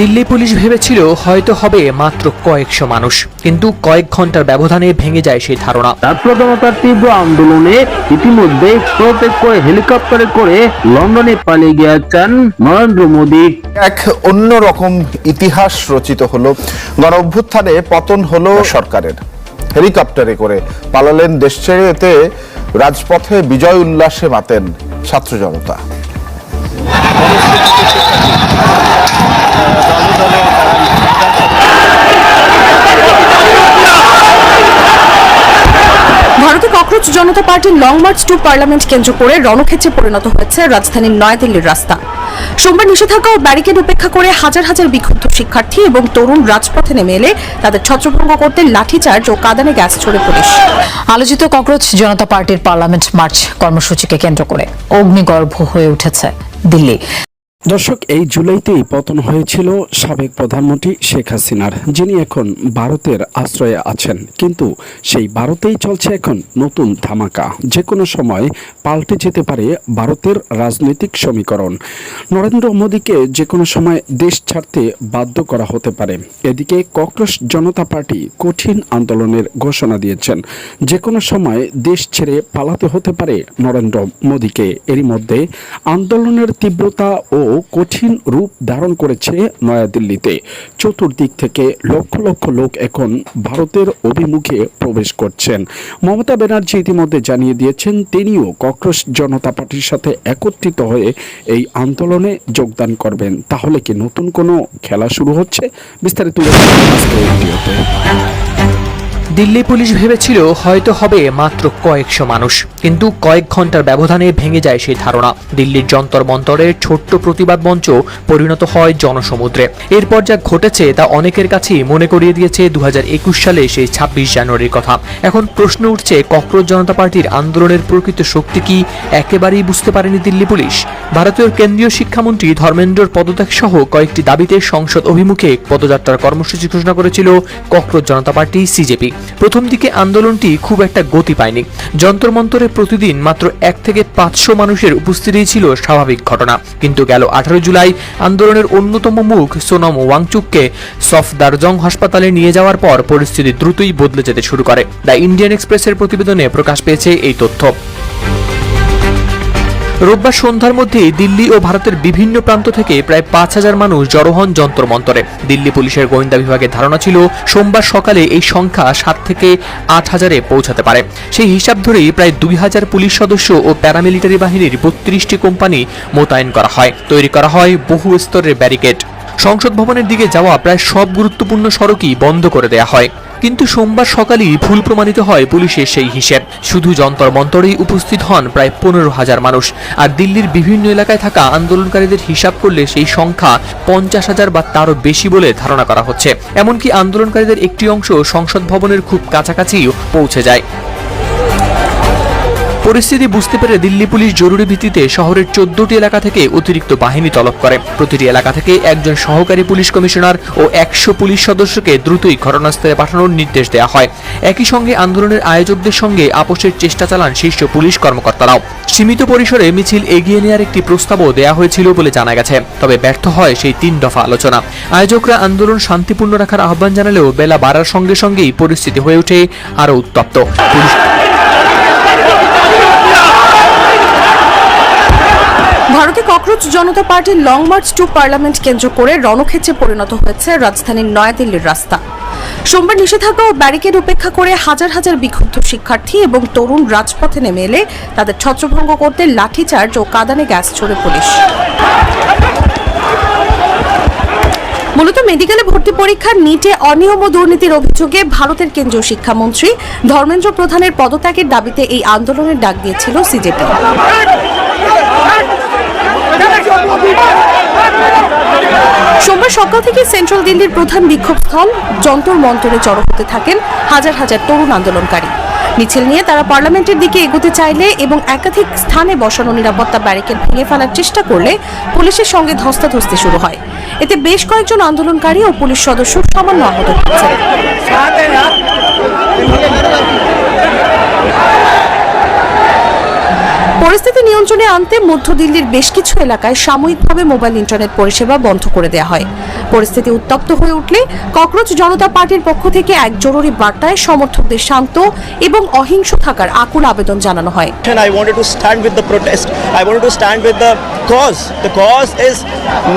Delhi police ভেবেছিল হয়তো হবে মাত্র কয়েকশো মানুষ, কিন্তু কয়েক ঘন্টার ব্যবধানে ভেঙে যায় সেই ধারণা। ছাত্র জনতার তীব্র আন্দোলনে ইতিমধ্যে প্রত্যেক করে হেলিকপ্টারে করে লন্ডনে পালিয়ে গিয়েছেন নরেন্দ্র মোদী। এক অন্যরকম ইতিহাস রচিত হলো। গণ অভ্যুত্থানে পতন হলো সরকারের, হেলিকপ্টারে করে পালালেন দেশ ছেড়ে। এতে রাজপথে বিজয় উল্লাসে মাতেন ছাত্র জনতা। ভারতে ককরোচ জনতা পার্টির লং মার্চ টু পার্লামেন্ট কেন্দ্র করে রণক্ষেত্রে পরিণত হয়েছে রাজধানীর নয়াদিল্লির রাস্তা। সোমবার নিষেধাজ্ঞা ও ব্যারিকেড উপেক্ষা করে হাজার হাজার বিক্ষুব্ধ শিক্ষার্থী এবং তরুণ রাজপথে নেমে এলে তাদের ছত্রভঙ্গ করতে লাঠিচার্জ ও কাঁদানে গ্যাস ছোড়ে পুলিশ। আলোচিত ককরোচ জনতা পার্টির পার্লামেন্ট মার্চ কর্মসূচিকে কেন্দ্র করে অগ্নিগর্ভ হয়ে উঠেছে দিল্লি। দর্শক, এই জুলাইতেই পতন হয়েছিল সাবেক প্রধানমন্ত্রী শেখ হাসিনার, যিনি এখন ভারতের আশ্রয়ে আছেন। কিন্তু সেই ভারতেই চলছে এখন নতুন ধামাকা। যে কোনো সময় পাল্টে যেতে পারে ভারতের রাজনৈতিক সমীকরণ। নরেন্দ্র মোদীকে যে কোনো সময় দেশ ছাড়তে বাধ্য করা হতে পারে। এদিকে ককরোচ জনতা পার্টি কঠিন আন্দোলনের ঘোষণা দিয়েছেন। যে কোনো সময় দেশ ছেড়ে পালাতে হতে পারে নরেন্দ্র মোদীকে। এরই মধ্যে আন্দোলনের তীব্রতা ও কঠিন রূপ ধারণ করেছে নয়াদিল্লিতে। চতুর্দিক থেকে লক্ষ লক্ষ লোক এখন ভারতের অভিমুখে প্রবেশ করছেন। মমতা ব্যানার্জি ইতিমধ্যে জানিয়ে দিয়েছেন তিনিও ককরোচ জনতা পার্টির সাথে একত্রিত হয়ে এই আন্দোলনে যোগদান করবেন। তাহলে কি নতুন কোনো খেলা শুরু হচ্ছে? বিস্তারিত আজকের ভিডিওতে। দিল্লি পুলিশ ভেবেছিল হয়তো হবে মাত্র কয়েকশো মানুষ, কিন্তু কয়েক ঘন্টার ব্যবধানে ভেঙে যায় সেই ধারণা। দিল্লির যন্তর মন্তরের ছোট্ট প্রতিবাদ মঞ্চ পরিণত হয় জনসমুদ্রে। এরপর যা ঘটেছে তা অনেকের কাছেই মনে করিয়ে দিয়েছে 2021 সালে সেই 26 জানুয়ারির কথা। এখন প্রশ্ন উঠছে, ককরোচ জনতা পার্টির আন্দোলনের প্রকৃত শক্তি কি একেবারেই বুঝতে পারেনি দিল্লি পুলিশ? ভারতীয় কেন্দ্রীয় শিক্ষামন্ত্রী ধর্মেন্দ্রর পদত্যাগ সহ কয়েকটি দাবিতে সংসদ অভিমুখে পদযাত্রার কর্মসূচি ঘোষণা করেছিল ককরোচ জনতা পার্টি সিজেপি। প্রথম দিকে আন্দোলনটি খুব একটা গতি পায়নি। যন্তর মন্তরে প্রতিদিন মাত্র 1 থেকে 500 মানুষের উপস্থিতি ছিল স্বাভাবিক ঘটনা। কিন্তু গেল 18 জুলাই আন্দোলনের অন্যতম মুখ সোনম ওয়াংচুককে সফদারজং হাসপাতালে নিয়ে যাওয়ার পর পরিস্থিতি দ্রুতই বদলে যেতে শুরু করে। দ্য ইন্ডিয়ান এক্সপ্রেসের প্রতিবেদনে প্রকাশ পেয়েছে এই তথ্য। রোববার সন্ধ্যার মধ্যে দিল্লি ও ভারতের বিভিন্ন প্রান্ত থেকে প্রায় 5000 মানুষ জড়ো হন যন্তর মন্তরে। দিল্লি পুলিশের গোয়েন্দা বিভাগের ধারণা ছিল সোমবার সকালে এই সংখ্যা 7 থেকে 8000-এ পৌঁছাতে পারে। সেই হিসাব ধরেই প্রায় 2000 পুলিশ সদস্য ও প্যারামিলিটারি বাহিনীর 32টি কোম্পানি মোতায়েন করা হয়। তৈরি করা হয় বহু স্তরের ব্যারিকেড। সংসদ ভবনের দিকে যাওয়া প্রায় সব গুরুত্বপূর্ণ সড়কই বন্ধ করে দেয়া হয়। কিন্তু সোমবার সকালেই ভুল প্রমাণিত হয় পুলিশের সেই হিসেব। শুধু যন্তর মন্তরেই উপস্থিত হন প্রায় 15,000 মানুষ। আর দিল্লির বিভিন্ন এলাকায় থাকা আন্দোলনকারীদের হিসাব করলে সেই সংখ্যা 50,000 বা তারও বেশি বলে ধারণা করা হচ্ছে। এমনকি আন্দোলনকারীদের একটি অংশ সংসদ ভবনের খুব কাছাকাছিও পৌঁছে যায়। পরিস্থিতি বুঝতে পেরে দিল্লি পুলিশ জরুরি ভিত্তিতে শহরের 14টি এলাকা থেকে অতিরিক্ত বাহিনী তলব করে। প্রতিটি এলাকা থেকে একজন সহকারী পুলিশ কমিশনার ও 100 পুলিশ সদস্যকে দ্রুতই ঘটনাস্থলে পাঠানোর নির্দেশ দেওয়া হয়। একই সঙ্গে আন্দোলনের আয়োজকদের সঙ্গে আপোষের চেষ্টা চালান শীর্ষ পুলিশ কর্মকর্তারাও। সীমিত পরিসরে মিছিল এগিয়ে নেওয়ার একটি প্রস্তাবও দেওয়া হয়েছিল বলে জানা গেছে, তবে ব্যর্থ হয় সেই 3 দফা আলোচনা। আয়োজকরা আন্দোলন শান্তিপূর্ণ রাখার আহ্বান জানালেও বেলা বাড়ার সঙ্গে সঙ্গেই পরিস্থিতি হয়ে ওঠে আরও উত্তপ্ত। ভারতে ককরোচ জনতা পার্টির লং মার্চ টু পার্লামেন্ট কেন্দ্র করে রণক্ষেত্রে পরিণত হয়েছে রাজধানীর নয়াদিল্লির রাস্তা। সোমবার নিষেধাজ্ঞা ও ব্যারিকেড উপেক্ষা করে হাজার হাজার বিক্ষুব্ধ শিক্ষার্থী এবং তরুণ রাজপথে নেমে এলে তাদের ছত্রভঙ্গ করতে লাঠিচার্জ ও কাঁদানে গ্যাস ছোড়ে পুলিশ। মূলত মেডিকেলে ভর্তি পরীক্ষার নিটে অনিয়ম ও দুর্নীতির অভিযোগে ভারতের কেন্দ্রীয় শিক্ষামন্ত্রী ধর্মেন্দ্র প্রধানের পদত্যাগের দাবিতে এই আন্দোলনের ডাক দিয়েছিল সিজেপি। সোমবার সকাল থেকে সেন্ট্রাল দিল্লির প্রধান বিক্ষোভস্থল যন্তর মন্তরে জড়ো হতে থাকেন হাজার হাজার তরুণ আন্দোলনকারী। মিছিল নিয়ে তারা পার্লামেন্টের দিকে এগোতে চাইলে এবং একাধিক স্থানে বসানো নিরাপত্তা ব্যারিকেড ভেঙে ফেলার চেষ্টা করলে পুলিশের সঙ্গে ধস্তাধস্তি শুরু হয়। এতে বেশ কয়েকজন আন্দোলনকারী ও পুলিশ সদস্য সামান্য আহত হয়েছেন। পরিস্থিতি নিয়ন্ত্রণে আনতে মধ্য দিল্লির বেশ কিছু এলাকায় সাময়িকভাবে মোবাইল ইন্টারনেট পরিষেবা বন্ধ করে দেওয়া হয়। পরিস্থিতি উত্তপ্ত হয়ে উঠলে ককরোচ জনতা পার্টির পক্ষ থেকে এক জরুরি বার্তায় সমর্থকদের শান্ত এবং অহিংস থাকার আকুল আবেদন জানানো হয়। I wanted to stand with the protest. I wanted to stand with the cause. The cause is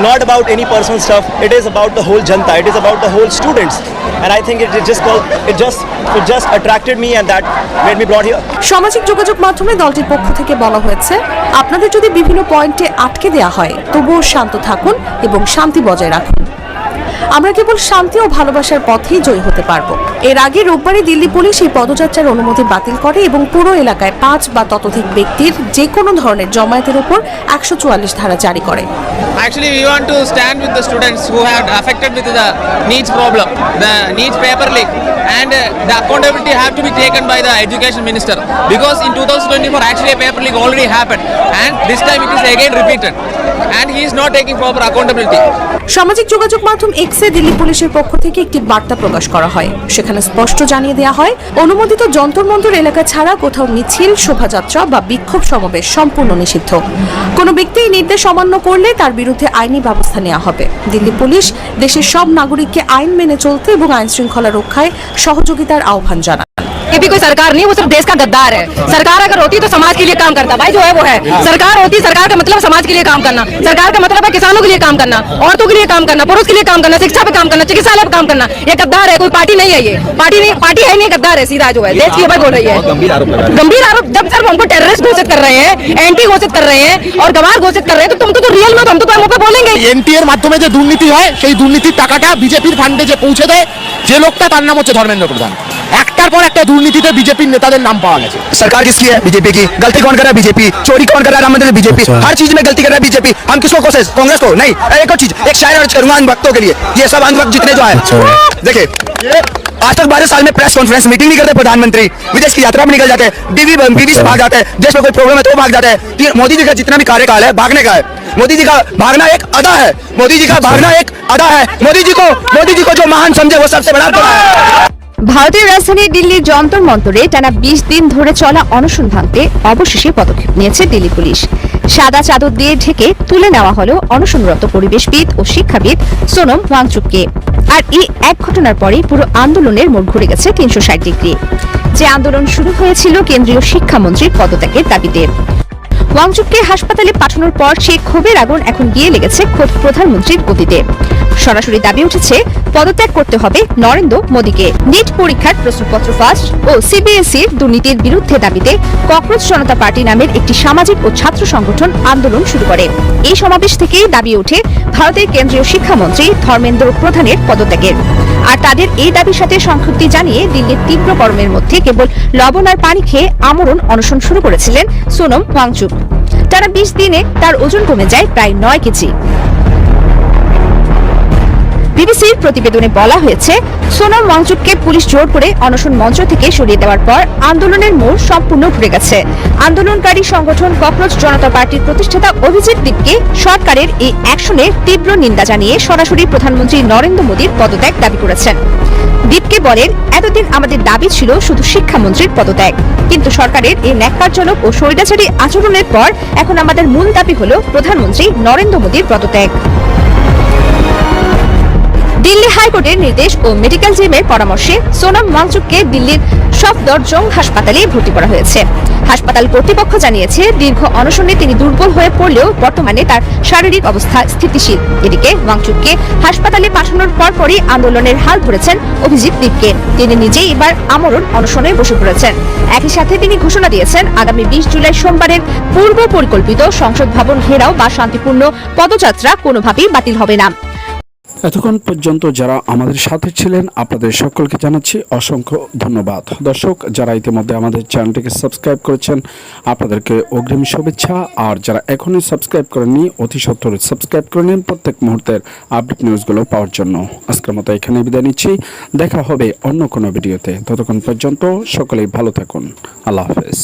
not about any personal stuff. It is about the whole janta. It is about the whole students. And I think it just attracted me, and that made me brought here. সামাজিক যোগাযোগ মাধ্যমে দলটির পক্ষ থেকে বলা হয়েছে, আপনাদের যদি বিভিন্ন পয়েন্টে আটকে দেওয়া হয় তবুও শান্ত থাকুন এবং শান্তি বজায় রাখুন। আমরা কেবল শান্তি ও ভালোবাসার পথেই জয়ী হতে পারবো। এর আগে রোববারে দিল্লি পুলিশ এই পদযাত্রার অনুমতি বাতিল করে এবং পুরো এলাকায় 5 বা ততোধিক ব্যক্তির যে কোনো ধরনের জমায়েতের উপর 144 ধারা জারি করে। Actually, we want to stand with the students who have affected with the NEET problem, the NEET paper leak, and the accountability have to be taken by the education minister, because in 2024 actually a paper leak already happened, and this time it is again repeated, and he is not taking proper accountability. সামাজিক যোগাযোগ মাধ্যম এক্সে দিল্লি পুলিশের পক্ষ থেকে একটি বার্তা প্রকাশ করা হয়। সেখানে স্পষ্ট জানিয়ে দেওয়া হয়, অনুমোদিত যন্তর মন্তর এলাকা ছাড়া কোথাও মিছিল, শোভাযাত্রা বা বিক্ষোভ সমাবেশ সম্পূর্ণ নিষিদ্ধ। কোনো ব্যক্তি এই নির্দেশ অমান্য করলে তার বিরুদ্ধে আইনি ব্যবস্থা নেওয়া হবে। দিল্লি পুলিশ দেশের সব নাগরিককে আইন মেনে চলতে এবং আইন শৃঙ্খলা রক্ষায় সহযোগিতার আহ্বান জানান। ये भी कोई सरकार नहीं, वो सिर्फ देश का गद्दार है। सरकार अगर होती तो समाज के लिए काम करता, भाई जो है वो है। सरकार होती, सरकार का मतलब समाज के लिए काम करना, सरकार का मतलब है किसानों के लिए काम करना, औरतों के लिए काम करना, पुरुष के लिए काम करना, शिक्षा पे काम करना, चिकित्सालय पे काम करना। ये गद्दार है, कोई पार्टी नहीं है। ये पार्टी है नहीं, गद्दार है सीधा जो है, देश की बोल रही है। गंभीर आरोप जब सिर्फ हमको टेररिस्ट घोषित कर रहे हैं, एंटी घोषित कर रहे हैं और गवार घोषित कर रहे हैं, तो तुम तो रियल में हम तो मुंह पे बोलेंगे। এনটি এর মাধ্যমে যে দুর্নীতি হয় সেই দুর্নীতির টাকাটা বিজেপির ফান্ডে যে পৌঁছে দেয় যে লোকটা, তার নাম হচ্ছে ধর্মেন্দ্র প্রধান। একটার পর একটা দুর্নীতিতে বিজেপির নেতাদের নাম পাওয়া গেছে। सरकार किसकी है? बीजेपी की। गलती कौन कर रहा है? बीजेपी। चोरी कौन कर रहा है? राम मंदिर बीजेपी। हर चीज में गलती कर रहा है बीजेपी। हम किसको कांग्रेस को नहीं। एक और चीज, एक शायर अर्ज करूंगा इन वक्तों के लिए, ये सब अंधभक्त जितने जो है, देखिए आज तक 12 साल में प्रेस कॉन्फ्रेंस मीटिंग नहीं करते प्रधानमंत्री, विदेश की यात्रा में निकल जाते हैं, बीवी से भाग जाते हैं, देश में कोई प्रॉब्लम है तो भाग जाते हैं। मोदी जी का जितना भी कार्यकाल है भागने का है। मोदी जी का भागना एक अदा है। मोदी जी का भागना एक अदा है। मोदी जी को जो महान समझे वो सबसे बड़ा अदा है। ভারতের রাজধানী দিল্লির যন্তর মন্তরে টানা 20 দিন ধরে চলা অনশন ভাঙতে অবশেষে পদক্ষেপ নিয়েছে দিল্লি পুলিশ। সাদা চাদর দিয়ে ঢেকে তুলে নেওয়া হলো অনশনরত পরিবেশবিদ ও শিক্ষাবিদ সোনম ওয়াংচুককে। আর এই এক ঘটনার পরেই পুরো আন্দোলনের মোড় ঘুরে গেছে 360 ডিগ্রি। যে আন্দোলন শুরু হয়েছিল কেন্দ্রীয় শিক্ষামন্ত্রীর পদত্যাগের দাবিতে। ওয়াংচুককে হাসপাতালে পাঠানোর পর সেই ক্ষোভের আগুন এখন গিয়ে লেগেছে খোদ প্রধানমন্ত্রীর গতিতে। সরাসরি দাবি উঠেছে পদত্যাগ করতে হবে নরেন্দ্র মোদীকে। নিট পরীক্ষার প্রশ্নপত্র ফাঁস ও সিবিএসইর দুর্নীতির বিরুদ্ধে দাবিতে ককরোচ জনতা পার্টি নামের একটি সামাজিক ও ছাত্র সংগঠন আন্দোলন শুরু করে। এই সমাবেশ থেকেই দাবি ওঠে ভারতের কেন্দ্রীয় শিক্ষামন্ত্রী ধর্মেন্দ্র প্রধানের পদত্যাগের। আর তাদের এই দাবির সাথে সংযুক্তি জানিয়ে দিল্লির তীব্র গরমের মধ্যে কেবল লবণ আর পানি খেয়ে আমরণ অনশন শুরু করেছিলেন সোনম ওয়াংচুক। টানা 20 দিনে তার ওজন কমে যায় প্রায় 9 কেজি। বিবিসির প্রতিবেদনে বলা হয়েছে, সোনম ওয়াংচুককে পুলিশ জোর করে অনশন মঞ্চ থেকে সরিয়ে দেওয়ার পর আন্দোলনের মোড় সম্পূর্ণ ঘুরে গেছে। আন্দোলনকারী সংগঠন ককরোচ জনতা পার্টির প্রতিষ্ঠাতা অভিজিৎ দীপকে সরকারের এই অ্যাকশনের তীব্র নিন্দা জানিয়ে সরাসরি প্রধানমন্ত্রী নরেন্দ্র মোদীর পদত্যাগ দাবি করেছেন। দীপকে বলেন, এতদিন আমাদের দাবি ছিল শুধু শিক্ষামন্ত্রীর পদত্যাগ, কিন্তু সরকারের এই ন্যাক্কারজনক ও স্বৈরাচারী আচরণের পর এখন আমাদের মূল দাবি হল প্রধানমন্ত্রী নরেন্দ্র মোদীর পদত্যাগ। দিল্লি হাইকোর্টের নির্দেশ ও মেডিকেল টিমের পরামর্শে সোনম ওয়াংচুককে দিল্লির সফদরজং হাসপাতালে ভর্তি করা হয়েছে। হাসপাতাল কর্তৃপক্ষ জানিয়েছে, দীর্ঘ অনশনে তিনি দুর্বল হয়ে পড়লেও বর্তমানে তার শারীরিক অবস্থা স্থিতিশীল। এদিকে ওয়াংচুককে হাসপাতালে পাঠানোর পরপরই আন্দোলনের হাল ধরেছেন অভিজিৎ দীপকে। তিনি নিজেই এবার আমরণ অনশনে বসে পড়েছেন। একই সাথে তিনি ঘোষণা দিয়েছেন, আগামী 20 জুলাই সোমবারের পূর্ব পরিকল্পিত সংসদ ভবন ঘেরাও বা শান্তিপূর্ণ পদযাত্রা কোনোভাবেই বাতিল হবে না। এতক্ষণ পর্যন্ত যারা আমাদের সাথে ছিলেন আপনাদের সকলকে জানাচ্ছি অসংখ্য ধন্যবাদ। দর্শক, যারা ইতিমধ্যে আমাদের চ্যানেলটিকে সাবস্ক্রাইব করেছেন আপনাদেরকে অগ্রিম শুভেচ্ছা। আর যারা এখনই সাবস্ক্রাইব করেননি অতি সত্বর সাবস্ক্রাইব করে নিন প্রত্যেক মুহূর্তের আপডেট নিউজগুলো পাওয়ার জন্য। আজকের মতো এখানে বিদায় নিচ্ছি, দেখা হবে অন্য কোনো ভিডিওতে। ততক্ষণ পর্যন্ত সকলেই ভালো থাকুন। আল্লাহ হাফেজ।